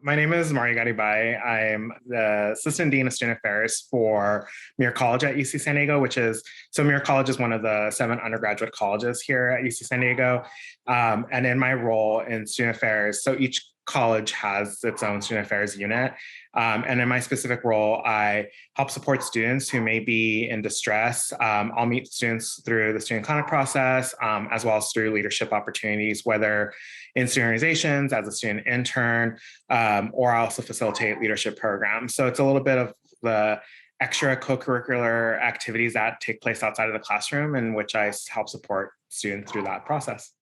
My name is Mario Garibay. I'm the Assistant Dean of Student Affairs for Muir College at UC San Diego, Muir College is one of the 7 undergraduate colleges here at UC San Diego. And in my role in Student Affairs, so each college has its own Student Affairs unit. And in my specific role, I help support students who may be in distress. I'll meet students through the student conduct process, as well as through leadership opportunities, whether in student organizations, as a student intern, or I also facilitate leadership programs. So it's a little bit of the extra co-curricular activities that take place outside of the classroom, in which I help support students through that process.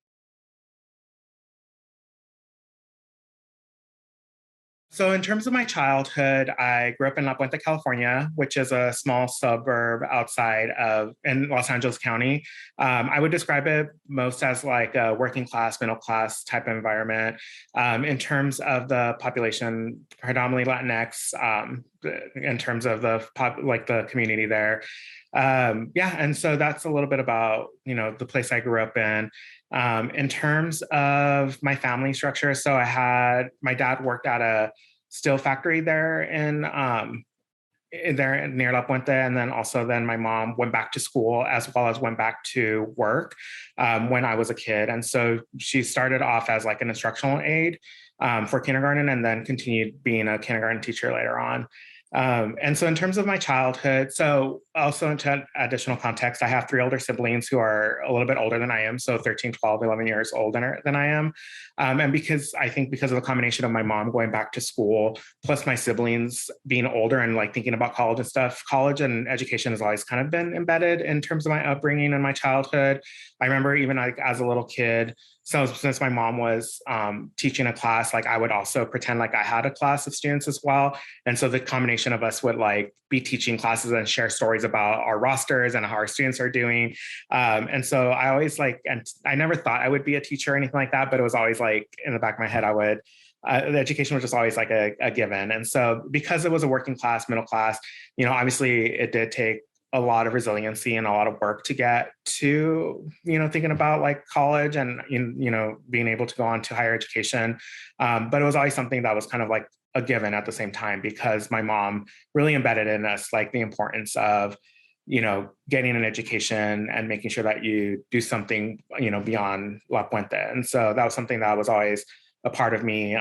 So in terms of my childhood, I grew up in La Puente, California, which is a small suburb outside of in Los Angeles County. I would describe it most as like a working class, middle class type of environment. In terms of the population, predominantly Latinx, in terms of the community there. Yeah, and so that's a little bit about the place I grew up in. In terms of my family structure, so my dad worked at a steel factory there there near La Puente, and then my mom went back to school as well as went back to work when I was a kid. And so she started off as like an instructional aide for kindergarten, and then continued being a kindergarten teacher later on. And so in terms of my childhood, so also into additional context, I have 3 older siblings who are a little bit older than I am, so 13, 12, 11 years older than I am. And because of the combination of my mom going back to school, plus my siblings being older and like thinking about college and stuff, college and education has always kind of been embedded in terms of my upbringing and my childhood. I remember even like as a little kid, so since my mom was teaching a class, like I would also pretend like I had a class of students as well. And so the combination of us would like be teaching classes and share stories about our rosters and how our students are doing. And so I always and I never thought I would be a teacher or anything like that, but it was always like in the back of my head, the education was just always like a given. And so because it was a working class, middle class, obviously it did take a lot of resiliency and a lot of work to get to, thinking about like college and, being able to go on to higher education. But it was always something that was kind of like a given at the same time, because my mom really embedded in us like the importance of, getting an education and making sure that you do something, beyond La Puente. And so that was something that was always a part of me.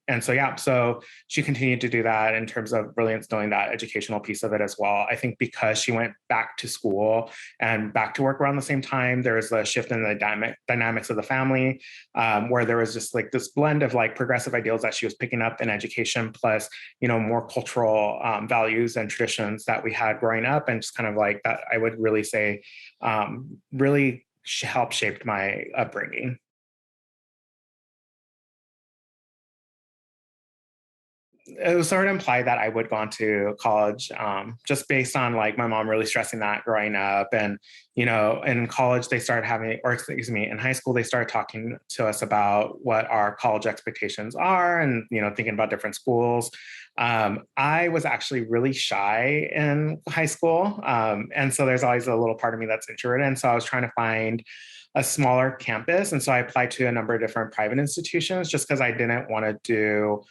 And so, yeah, so she continued to do that in terms of really instilling that educational piece of it as well. I think because she went back to school and back to work around the same time, there was a shift in the dynamics of the family, where there was just like this blend of like progressive ideals that she was picking up in education, plus, more cultural values and traditions that we had growing up. And just kind of like that, I would really say, really helped shape my upbringing. It was sort of implied that I would go on to college, just based on like my mom really stressing that growing up. And, in college, they started having, or excuse me, in high school, they started talking to us about what our college expectations are and, thinking about different schools. I was actually really shy in high school. And so there's always a little part of me that's introverted. And so I was trying to find a smaller campus. And so I applied to a number of different private institutions just because I didn't want to do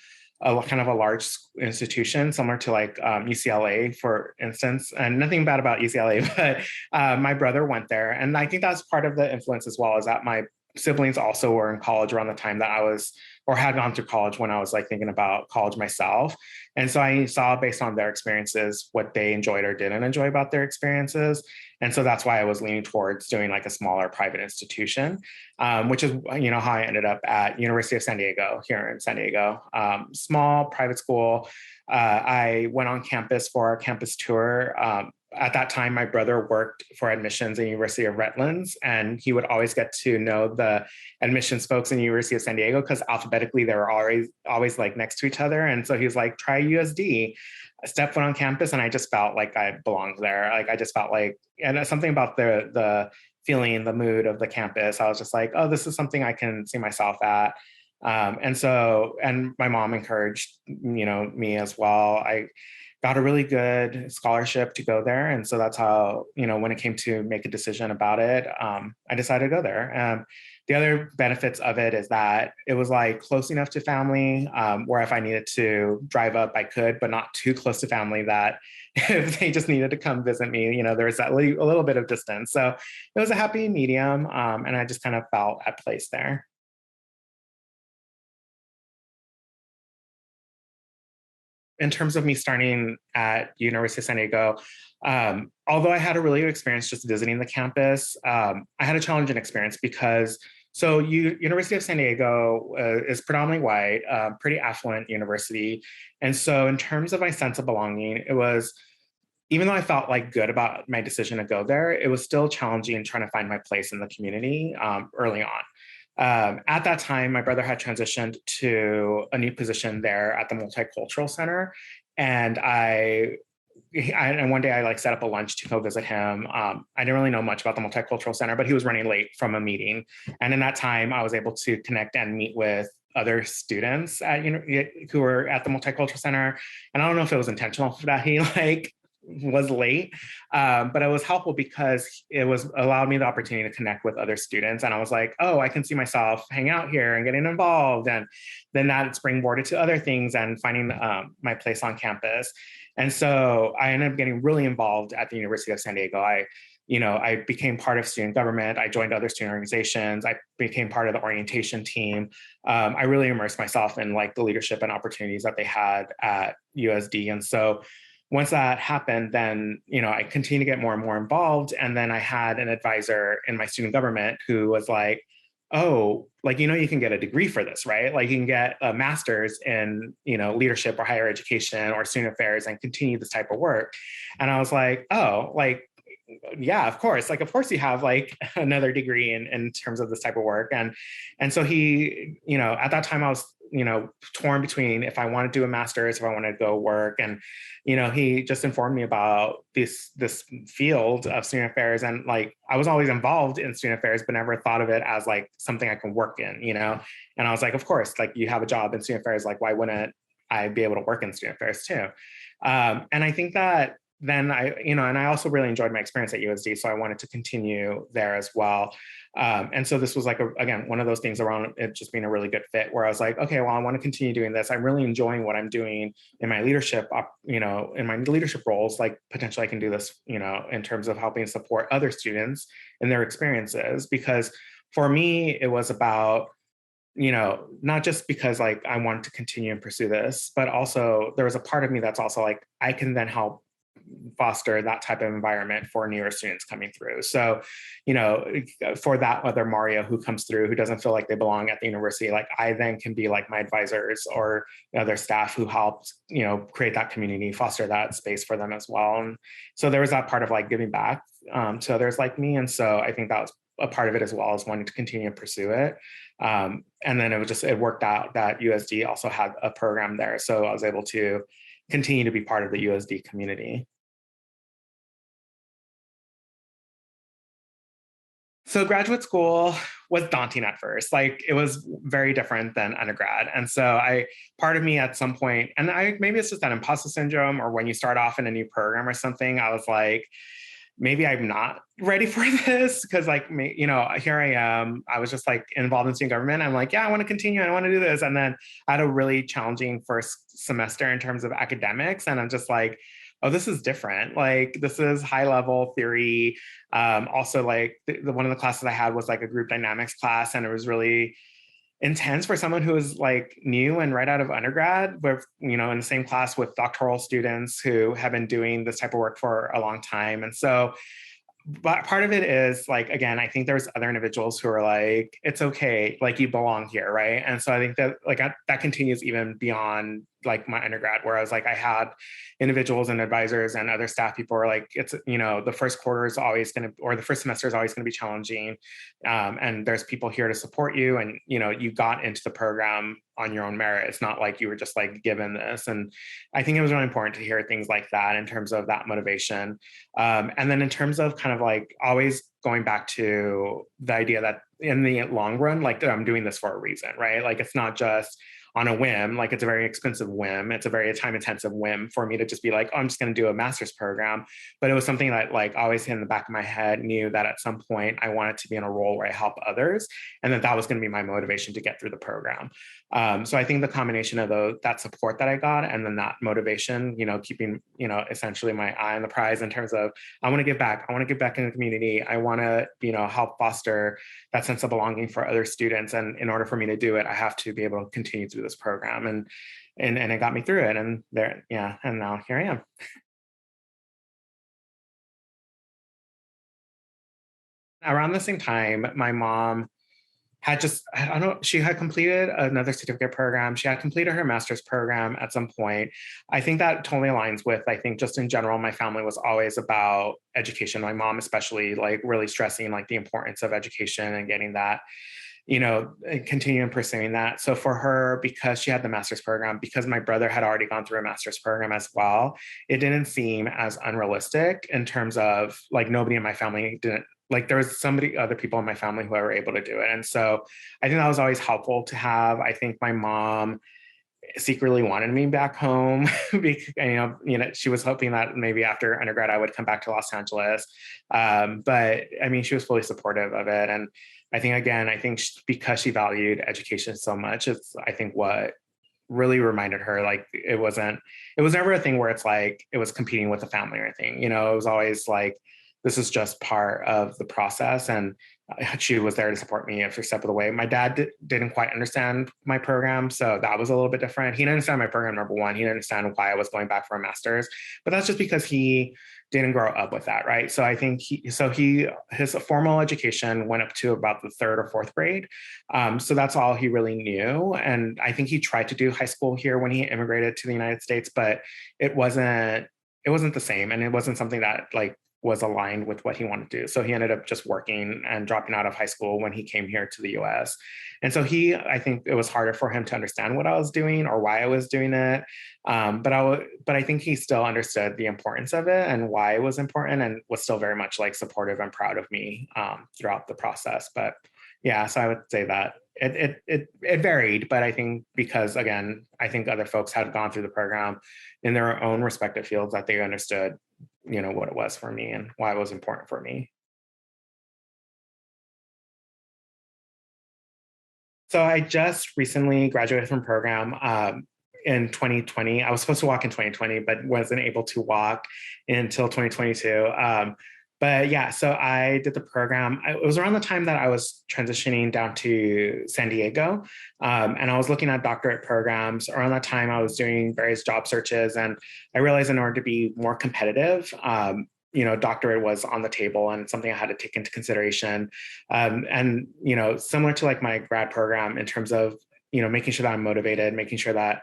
a kind of a large institution similar to like UCLA, for instance. And nothing bad about UCLA, but my brother went there. And I think that's part of the influence as well, is that my siblings also were in college around the time that I was, or had gone through college when I was like thinking about college myself. And so I saw, based on their experiences, what they enjoyed or didn't enjoy about their experiences. And so that's why I was leaning towards doing like a smaller private institution, which is, how I ended up at University of San Diego here in San Diego. Small private school. I went on campus for a campus tour. At that time, my brother worked for admissions at University of Redlands, and he would always get to know the admissions folks in University of San Diego because alphabetically they were always like next to each other. And so he was like, try USD. I stepped foot on campus, and I just felt like I belonged there. Like I just felt like, and something about the feeling, the mood of the campus. I was just like, oh, this is something I can see myself at. And my mom encouraged, me as well. I got a really good scholarship to go there. And so that's how, when it came to make a decision about it, I decided to go there. the other benefits of it is that it was like close enough to family, where if I needed to drive up, I could, but not too close to family that if they just needed to come visit me, there was a little bit of distance. So it was a happy medium, and I just kind of felt at place there. In terms of me starting at University of San Diego, although I had a really good experience just visiting the campus, I had a challenging experience because University of San Diego is predominantly white, pretty affluent university. And so in terms of my sense of belonging, it was, even though I felt like good about my decision to go there, it was still challenging trying to find my place in the community early on. At that time, my brother had transitioned to a new position there at the Multicultural Center, and and one day I like set up a lunch to go visit him. I didn't really know much about the Multicultural Center, but he was running late from a meeting, and in that time, I was able to connect and meet with other students who were at the Multicultural Center. And I don't know if it was intentional that he was late, but it was helpful because it was allowed me the opportunity to connect with other students. And I was like, oh, I can see myself hang out here and getting involved. And then that springboarded to other things and finding my place on campus. And so I ended up getting really involved at the University of San Diego. I became part of student government. I joined other student organizations. I became part of the orientation team. I really immersed myself in like the leadership and opportunities that they had at USD. And so once that happened, then, I continued to get more and more involved. And then I had an advisor in my student government who was like, oh, you can get a degree for this, right? Like you can get a master's in, leadership or higher education or student affairs and continue this type of work. And I was like, oh, yeah, of course. Of course you have another degree in terms of this type of work. And so he, at that time I was, torn between if I want to do a master's, if I want to go work. And, he just informed me about this field of student affairs. And I was always involved in student affairs, but never thought of it as something I can work in, And I was like, of course, you have a job in student affairs, why wouldn't I be able to work in student affairs too? And I think that then and I also really enjoyed my experience at USD. So I wanted to continue there as well. And so this was again, one of those things around it just being a really good fit where I was like, okay, well, I want to continue doing this. I'm really enjoying what I'm doing in my leadership, in my leadership roles, potentially I can do this, in terms of helping support other students in their experiences. Because for me, it was about, not just because I wanted to continue and pursue this, but also there was a part of me that's also I can then help foster that type of environment for newer students coming through. So, for that other Mario who comes through, who doesn't feel like they belong at the university, I then can be my advisors or other staff who helped, create that community, foster that space for them as well. And so there was that part of giving back to others like me. And so I think that was a part of it as well as wanting to continue to pursue it. And then it worked out that USD also had a program there. So I was able to continue to be part of the USD community. So graduate school was daunting at first. It was very different than undergrad. And so part of me at some point, and maybe it's just that imposter syndrome or when you start off in a new program or something, I was like, maybe I'm not ready for this because here I am. I was just involved in student government. I'm like, yeah, I want to continue. I want to do this. And then I had a really challenging first semester in terms of academics. And I'm just like, oh, this is different. This is high level theory. Also one of the classes I had was a group dynamics class. And it was really intense for someone who was new and right out of undergrad, with in the same class with doctoral students who have been doing this type of work for a long time. And so, but part of it is again, I think there's other individuals who are it's okay, you belong here, right? And so I think that that continues even beyond my undergrad, where I was I had individuals and advisors and other staff people are it's the first quarter is always going to, or the first semester is always going to be challenging, and there's people here to support you, and you got into the program on your own merit. It's not you were just given this. And I think it was really important to hear things like that in terms of that motivation, and then in terms of kind of always going back to the idea that in the long run, I'm doing this for a reason, right? It's not just, on a whim. Like, it's a very expensive whim. It's a very time intensive whim for me to just be like, oh, I'm just going to do a master's program. But it was something that like always in the back of my head knew that at some point I wanted to be in a role where I help others, and that was going to be my motivation to get through the program. So I think the combination of that support that I got, and then that motivation, keeping, essentially my eye on the prize in terms of, I want to give back. I want to give back in the community. I want to, help foster that sense of belonging for other students. And in order for me to do it, I have to be able to continue through this program. And it got me through it. And and now here I am. Around the same time, my mom had just, I don't know, she had completed another certificate program. She had completed her master's program at some point. I think that totally aligns with, I think just in general, my family was always about education. My mom, especially, like really stressing like the importance of education and getting that, and continuing pursuing that. So for her, because she had the master's program, because my brother had already gone through a master's program as well, it didn't seem as unrealistic in terms of like nobody in my family didn't, like there was other people in my family who were able to do it. And so I think that was always helpful to have. I think my mom secretly wanted me back home because, she was hoping that maybe after undergrad I would come back to Los Angeles. But I mean, she was fully supportive of it. And I think because she valued education so much, it's, I think, what really reminded her, like, it was never a thing where it's like it was competing with the family or anything. It was always like, this is just part of the process. And she was there to support me every step of the way. My dad didn't quite understand my program, so that was a little bit different. He didn't understand my program, number one. He didn't understand why I was going back for a master's, but that's just because he didn't grow up with that, right? So I think his formal education went up to about the third or fourth grade. So that's all he really knew. And I think he tried to do high school here when he immigrated to the United States, but it wasn't the same. And it wasn't something that like was aligned with what he wanted to do. So he ended up just working and dropping out of high school when he came here to the US. And so I think it was harder for him to understand what I was doing or why I was doing it. But I think he still understood the importance of it and why it was important, and was still very much like supportive and proud of me throughout the process. But yeah, so I would say that it varied, but I think because, again, I think other folks had gone through the program in their own respective fields, that they understood, what it was for me and why it was important for me. So I just recently graduated from program in 2020. I was supposed to walk in 2020, but wasn't able to walk until 2022. But yeah, so I did the program. It was around the time that I was transitioning down to San Diego. And I was looking at doctorate programs. Around that time, I was doing various job searches. And I realized in order to be more competitive, doctorate was on the table and something I had to take into consideration. And, similar to like my grad program in terms of, making sure that I'm motivated, making sure that,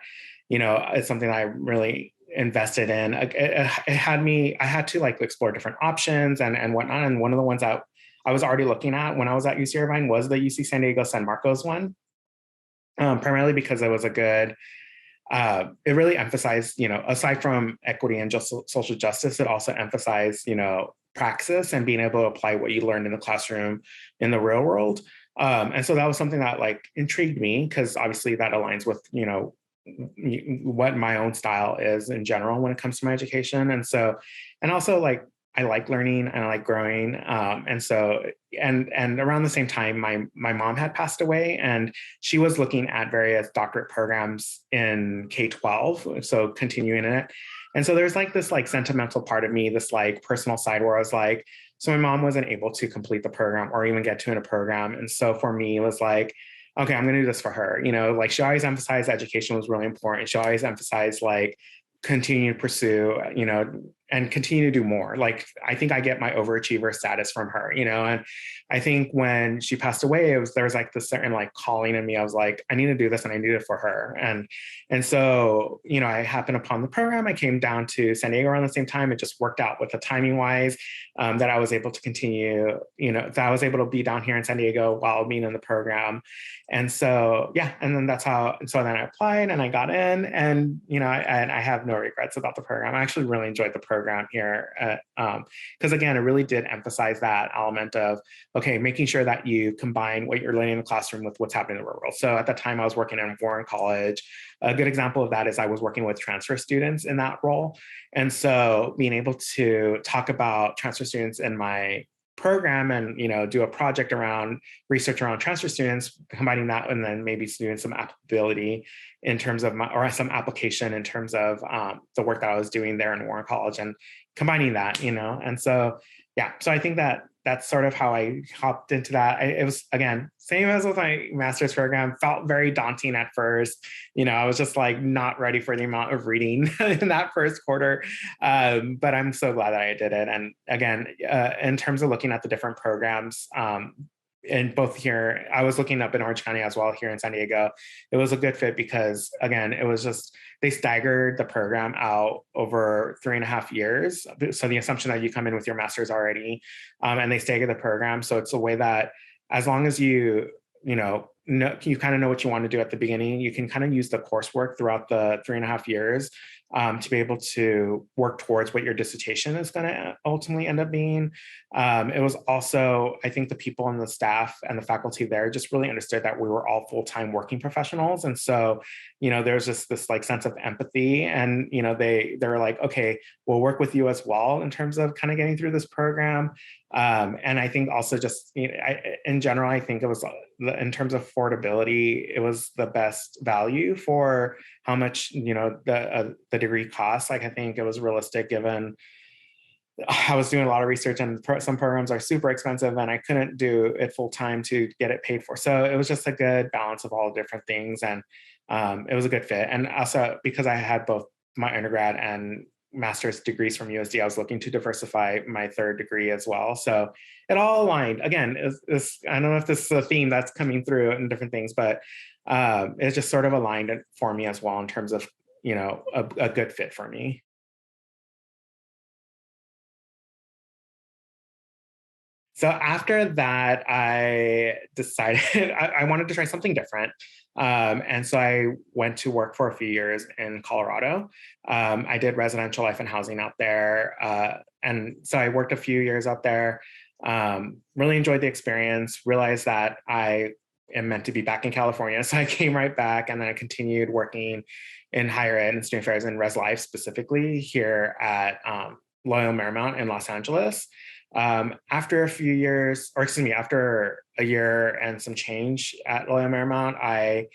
it's something that I really invested in. It had me, I had to like explore different options and whatnot. And one of the ones that I was already looking at when I was at UC Irvine was the UC San Diego San Marcos one, primarily because it was a good, it really emphasized, aside from equity and just social justice, it also emphasized, praxis and being able to apply what you learned in the classroom in the real world. And so that was something that like intrigued me, because obviously that aligns with, what my own style is in general when it comes to my education. And so, and also like, I like learning and I like growing. And so, and around the same time, my mom had passed away, and she was looking at various doctorate programs in K-12, so continuing in it. And so there's like this like sentimental part of me, this like personal side where I was like, so my mom wasn't able to complete the program or even get to in a program. And so for me, it was like, okay, I'm going to do this for her. Like she always emphasized education was really important. She always emphasized like continue to pursue, and continue to do more. Like, I think I get my overachiever status from her, and I think when she passed away, there was like this certain like calling in me. I was like, I need to do this and I need it for her. And so, I happened upon the program. I came down to San Diego around the same time. It just worked out with the timing wise, that I was able to continue, that I was able to be down here in San Diego while being in the program. And so, yeah, and then that's how, and so then I applied and I got in, and, and I have no regrets about the program. I actually really enjoyed the program here. Because again, it really did emphasize that element of, okay, making sure that you combine what you're learning in the classroom with what's happening in the real world. So at the time I was working in Warren College. A good example of that is I was working with transfer students in that role. And so being able to talk about transfer students in my program and do a project around research around transfer students, combining that and then maybe doing some applicability in terms of or some application in terms of the work that I was doing there in Warren College, and combining that, and so yeah, so I think that that's sort of how I hopped into that. It was, again, same as with my master's program, felt very daunting at first. I was just like not ready for the amount of reading in that first quarter. But I'm so glad that I did it. And again, in terms of looking at the different programs, and both here, I was looking up in Orange County as well here in San Diego. It was a good fit because, again, it was just, they staggered the program out over 3.5 years. So the assumption that you come in with your master's already, and they stagger the program. So it's a way that as long as you kind of know what you want to do at the beginning, you can kind of use the coursework throughout the 3.5 years to be able to work towards what your dissertation is going to ultimately end up being. It was also, I think the people and the staff and the faculty there just really understood that we were all full-time working professionals. And so, there's just this like sense of empathy, and, they're like, okay, we'll work with you as well in terms of kind of getting through this program. And I think also just, in general, I think it was, in terms of affordability, it was the best value for how much, the degree costs. Like, I think it was realistic given I was doing a lot of research, and some programs are super expensive and I couldn't do it full time to get it paid for. So it was just a good balance of all the different things. And it was a good fit. And also because I had both my undergrad and master's degrees from USD, I was looking to diversify my third degree as well. So it all aligned. Again, I don't know if this is a theme that's coming through in different things, but it just sort of aligned for me as well in terms of, a good fit for me. So after that, I decided I wanted to try something different. And so I went to work for a few years in Colorado. I did residential life and housing out there. And so I worked a few years out there, really enjoyed the experience, realized that I am meant to be back in California. So I came right back, and then I continued working in higher ed and student affairs and res life, specifically here at Loyola Marymount in Los Angeles. After a few years, or excuse me, after a year and some change at Loyola Marymount, I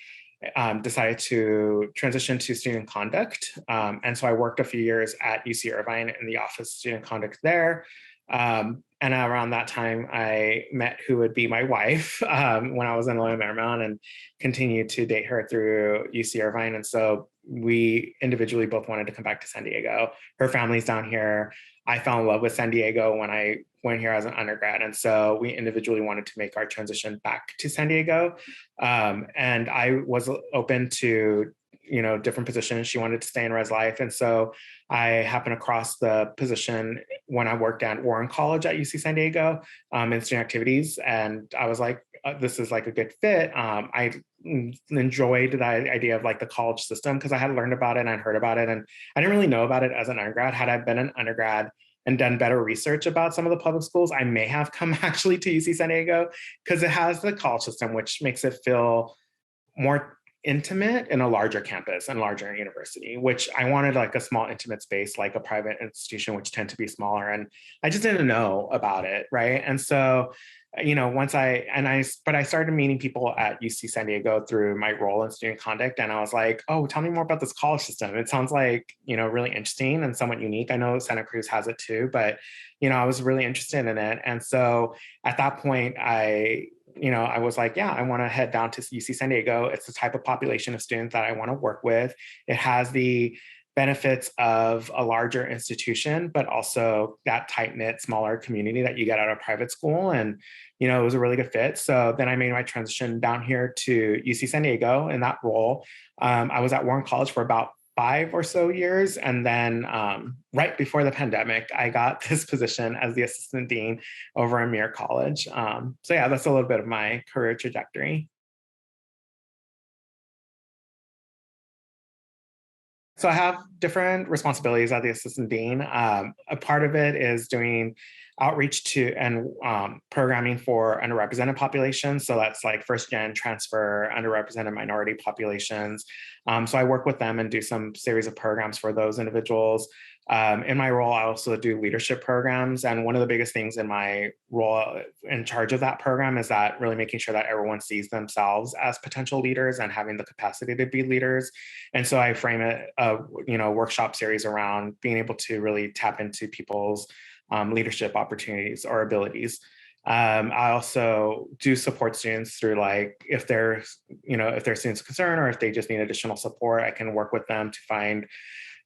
decided to transition to student conduct. And so I worked a few years at UC Irvine in the office of student conduct there. And around that time, I met who would be my wife when I was in Loyola Marymount, and continued to date her through UC Irvine. And so we individually both wanted to come back to San Diego. Her family's down here. I fell in love with San Diego when I went here as an undergrad. And so we individually wanted to make our transition back to San Diego. And I was open to, different positions. She wanted to stay in res life. And so I happened across the position when I worked at Warren College at UC San Diego in student activities. And I was like, this is like a good fit. I enjoyed the idea of like the college system because I had learned about it and I'd heard about it. And I didn't really know about it as an undergrad. Had I been an undergrad and done better research about some of the public schools, I may have come actually to UC San Diego, because it has the college system, which makes it feel more intimate in a larger campus and larger university, which I wanted like a small intimate space, like a private institution, which tend to be smaller. And I just didn't know about it. Right. And so, but I started meeting people at UC San Diego through my role in student conduct. And I was like, oh, tell me more about this college system. It sounds like, really interesting and somewhat unique. I know Santa Cruz has it too, but, I was really interested in it. And so at that point, I was like, yeah, I want to head down to UC San Diego. It's the type of population of students that I want to work with. It has the benefits of a larger institution, but also that tight-knit, smaller community that you get out of private school. And, it was a really good fit. So then I made my transition down here to UC San Diego in that role. I was at Warren College for about 5 or so years. And then right before the pandemic, I got this position as the assistant dean over at Muir College. So yeah, that's a little bit of my career trajectory. So I have different responsibilities as the assistant dean. A part of it is doing outreach to and programming for underrepresented populations. So that's like first gen transfer, underrepresented minority populations. So I work with them and do some series of programs for those individuals. In my role, I also do leadership programs. And one of the biggest things in my role in charge of that program is that really making sure that everyone sees themselves as potential leaders and having the capacity to be leaders. And so I frame it, workshop series around being able to really tap into people's leadership opportunities or abilities. I also do support students through like if they're students of concern or if they just need additional support, I can work with them to find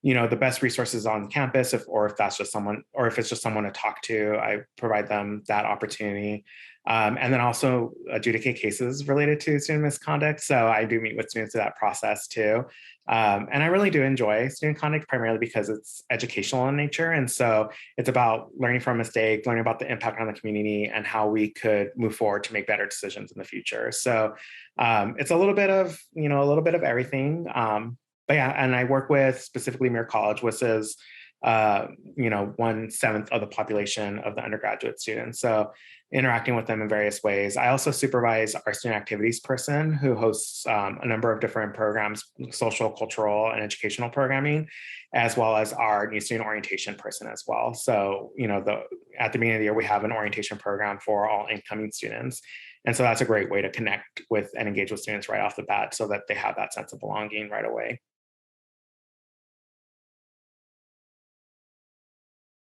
the best resources on campus, or if that's just someone, or if it's just someone to talk to, I provide them that opportunity. And then also adjudicate cases related to student misconduct. So I do meet with students through that process too. And I really do enjoy student conduct primarily because it's educational in nature. And so it's about learning from mistakes, learning about the impact on the community and how we could move forward to make better decisions in the future. So it's a little bit of everything. But yeah, and I work with specifically Muir College, which is 1/7 of the population of the undergraduate students. So interacting with them in various ways. I also supervise our student activities person who hosts a number of different programs, social, cultural, and educational programming, as well as our new student orientation person as well. So, at the beginning of the year, we have an orientation program for all incoming students. And so that's a great way to connect with and engage with students right off the bat so that they have that sense of belonging right away.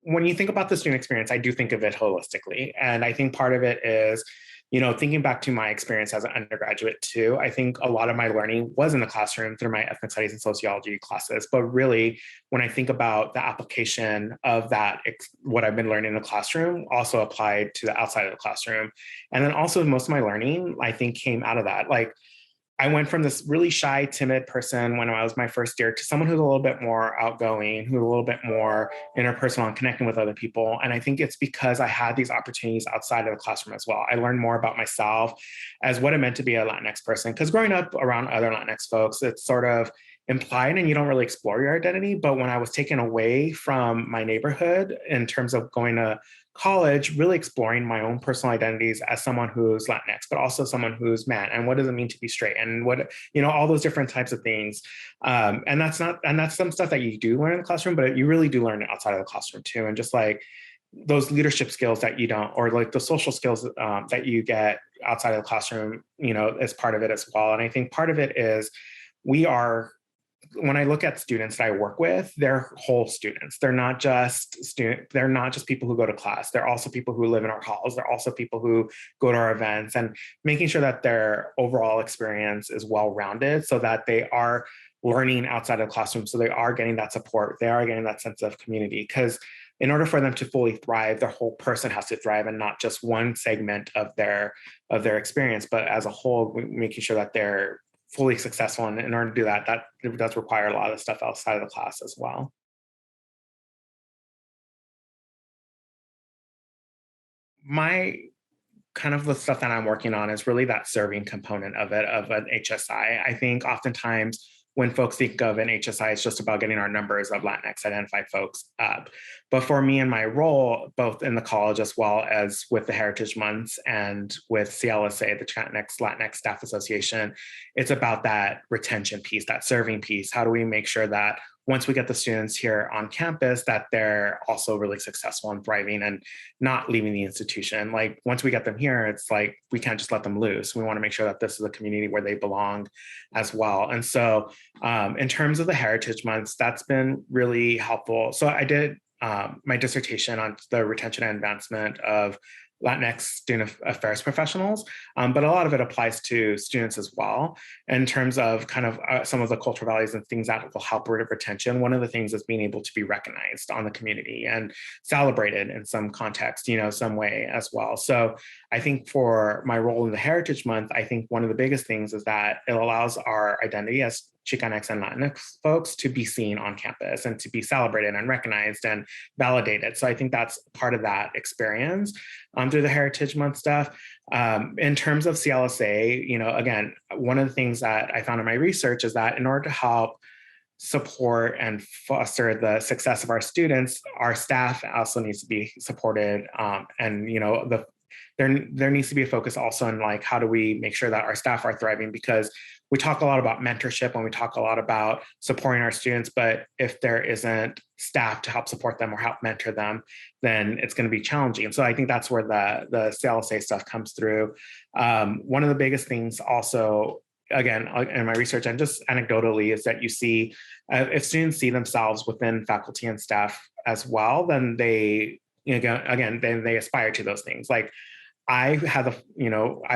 When you think about the student experience, I do think of it holistically. And I think part of it is, thinking back to my experience as an undergraduate too, I think a lot of my learning was in the classroom through my ethnic studies and sociology classes. But really, when I think about the application of that, what I've been learning in the classroom also applied to the outside of the classroom. And then also most of my learning, I think, came out of that. Like I went from this really shy, timid person when I was my first year to someone who's a little bit more outgoing, who's a little bit more interpersonal and connecting with other people. And I think it's because I had these opportunities outside of the classroom as well. I learned more about myself as what it meant to be a Latinx person. Because growing up around other Latinx folks, it's sort of implied and you don't really explore your identity. But when I was taken away from my neighborhood in terms of going to college, really exploring my own personal identities as someone who's Latinx, but also someone who's man, and what does it mean to be straight, and what all those different types of things. And that's some stuff that you do learn in the classroom, but you really do learn it outside of the classroom too. And just like those leadership skills that you don't, or like the social skills that you get outside of the classroom, is part of it as well. And I think part of it is we are when I look at students that I work with, they're whole students. They're not just people who go to class. They're also people who live in our halls. They're also people who go to our events, and making sure that their overall experience is well-rounded so that they are learning outside of the classroom. So they are getting that support. They are getting that sense of community, because in order for them to fully thrive, their whole person has to thrive, and not just one segment of their experience, but as a whole, making sure that they're fully successful. And in order to do that, that does require a lot of stuff outside of the class as well. My kind of the stuff that I'm working on is really that serving component of it, of an HSI. I think oftentimes when folks think of an HSI, it's just about getting our numbers of Latinx identified folks up. But for me and my role, both in the college as well as with the Heritage Months and with CLSA, the Chicanx Latinx Staff Association, it's about that retention piece, that serving piece. How do we make sure that once we get the students here on campus, that they're also really successful and thriving and not leaving the institution? Like once we get them here, it's like, we can't just let them loose. We want to make sure that this is a community where they belong as well. And so in terms of the Heritage Months, that's been really helpful. So I did my dissertation on the retention and advancement of Latinx student affairs professionals, but a lot of it applies to students as well in terms of kind of some of the cultural values and things that will help with retention. One of the things is being able to be recognized on the community and celebrated in some context, some way as well. So I think for my role in the Heritage Month, I think one of the biggest things is that it allows our identity as Chicanx and Latinx folks to be seen on campus and to be celebrated and recognized and validated. So I think that's part of that experience through the Heritage Month stuff. In terms of CLSA, again, one of the things that I found in my research is that in order to help support and foster the success of our students, our staff also needs to be supported. And there needs to be a focus also on like how do we make sure that our staff are thriving, because we talk a lot about mentorship and we talk a lot about supporting our students, but if there isn't staff to help support them or help mentor them, then it's going to be challenging. And so I think that's where the CLSA stuff comes through. One of the biggest things also, again, in my research and just anecdotally, is that you see if students see themselves within faculty and staff as well, then they, then they aspire to those things. Like I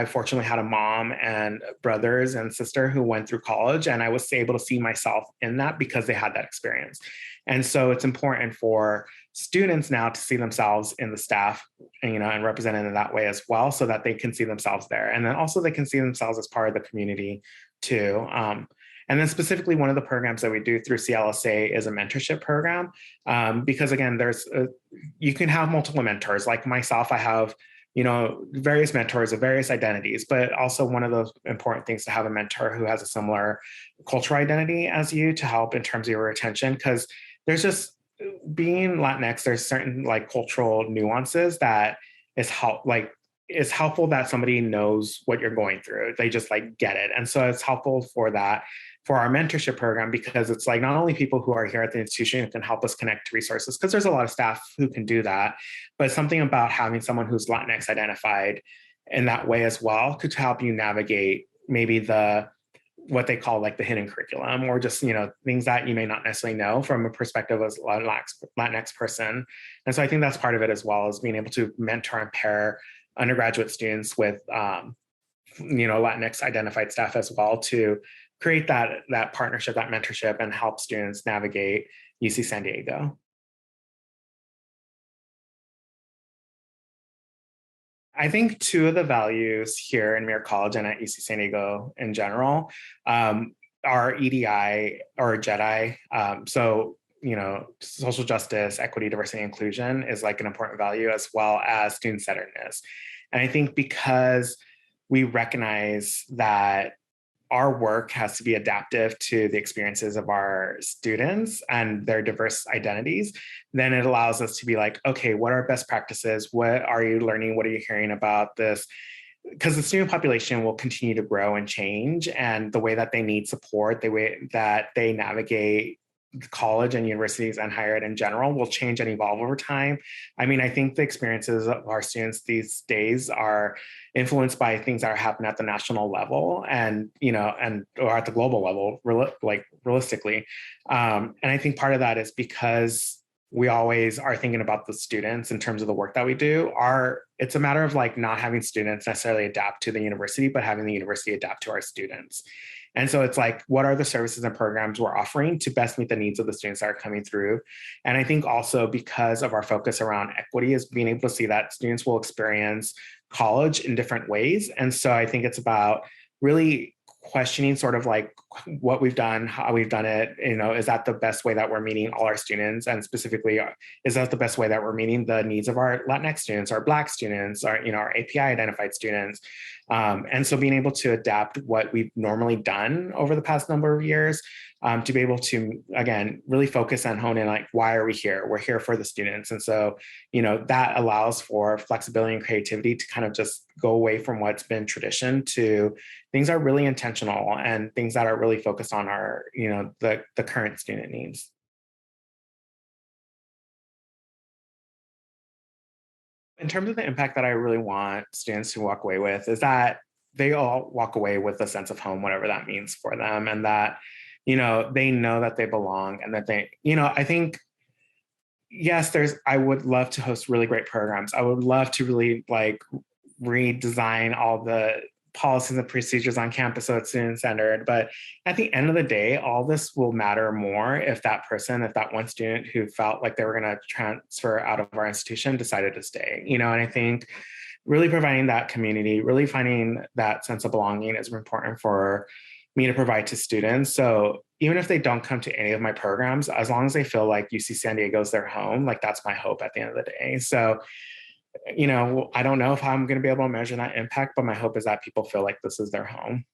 fortunately had a mom and brothers and sister who went through college, and I was able to see myself in that because they had that experience. And so it's important for students now to see themselves in the staff, and represented in that way as well, so that they can see themselves there. And then also they can see themselves as part of the community too. And then specifically, one of the programs that we do through CLSA is a mentorship program, because again, you can have multiple mentors. Like myself, I have various mentors of various identities, but also one of those important things to have a mentor who has a similar cultural identity as you to help in terms of your retention. Because there's just, being Latinx, there's certain like cultural nuances that it's helpful that somebody knows what you're going through. They just like get it. And so it's helpful for that, for our mentorship program, because it's like not only people who are here at the institution who can help us connect to resources, because there's a lot of staff who can do that, but something about having someone who's Latinx identified in that way as well could help you navigate maybe what they call like the hidden curriculum, or just, things that you may not necessarily know from a perspective as a Latinx person. And so I think that's part of it as well, as being able to mentor and pair undergraduate students with, Latinx identified staff as well, to create that partnership, that mentorship, and help students navigate UC San Diego. I think two of the values here in Muir College and at UC San Diego in general are EDI or JEDI. So, social justice, equity, diversity, inclusion is like an important value, as well as student-centeredness. And I think because we recognize that our work has to be adaptive to the experiences of our students and their diverse identities, then it allows us to be like, okay, what are best practices? What are you learning? What are you hearing about this? Because the student population will continue to grow and change, and the way that they need support, the way that they navigate college and universities and higher ed in general will change and evolve over time. I mean, I think the experiences of our students these days are influenced by things that are happening at the national level and, or at the global level, realistically. And I think part of that is because we always are thinking about the students in terms of the work that we do. It's a matter of like not having students necessarily adapt to the university, but having the university adapt to our students. And so it's like, what are the services and programs we're offering to best meet the needs of the students that are coming through? And I think also because of our focus around equity is being able to see that students will experience college in different ways. And so I think it's about really questioning sort of like what we've done, how we've done it, is that the best way that we're meeting all our students? And specifically, is that the best way that we're meeting the needs of our Latinx students, our Black students, our API identified students? And so being able to adapt what we've normally done over the past number of years to be able to, again, really focus on honing like, why are we here? We're here for the students. And so, that allows for flexibility and creativity to kind of just go away from what's been tradition to things that are really intentional and things that are really focused on our, the current student needs. In terms of the impact that I really want students to walk away with is that they all walk away with a sense of home, whatever that means for them, and that, they know that they belong and that I think, yes, I would love to host really great programs. I would love to really like redesign all the policies and procedures on campus so it's student-centered. But at the end of the day, all this will matter more if that one student who felt like they were going to transfer out of our institution decided to stay, and I think really providing that community, really finding that sense of belonging is important for me to provide to students. So even if they don't come to any of my programs, as long as they feel like UC San Diego is their home, like that's my hope at the end of the day. So I don't know if I'm going to be able to measure that impact, but my hope is that people feel like this is their home.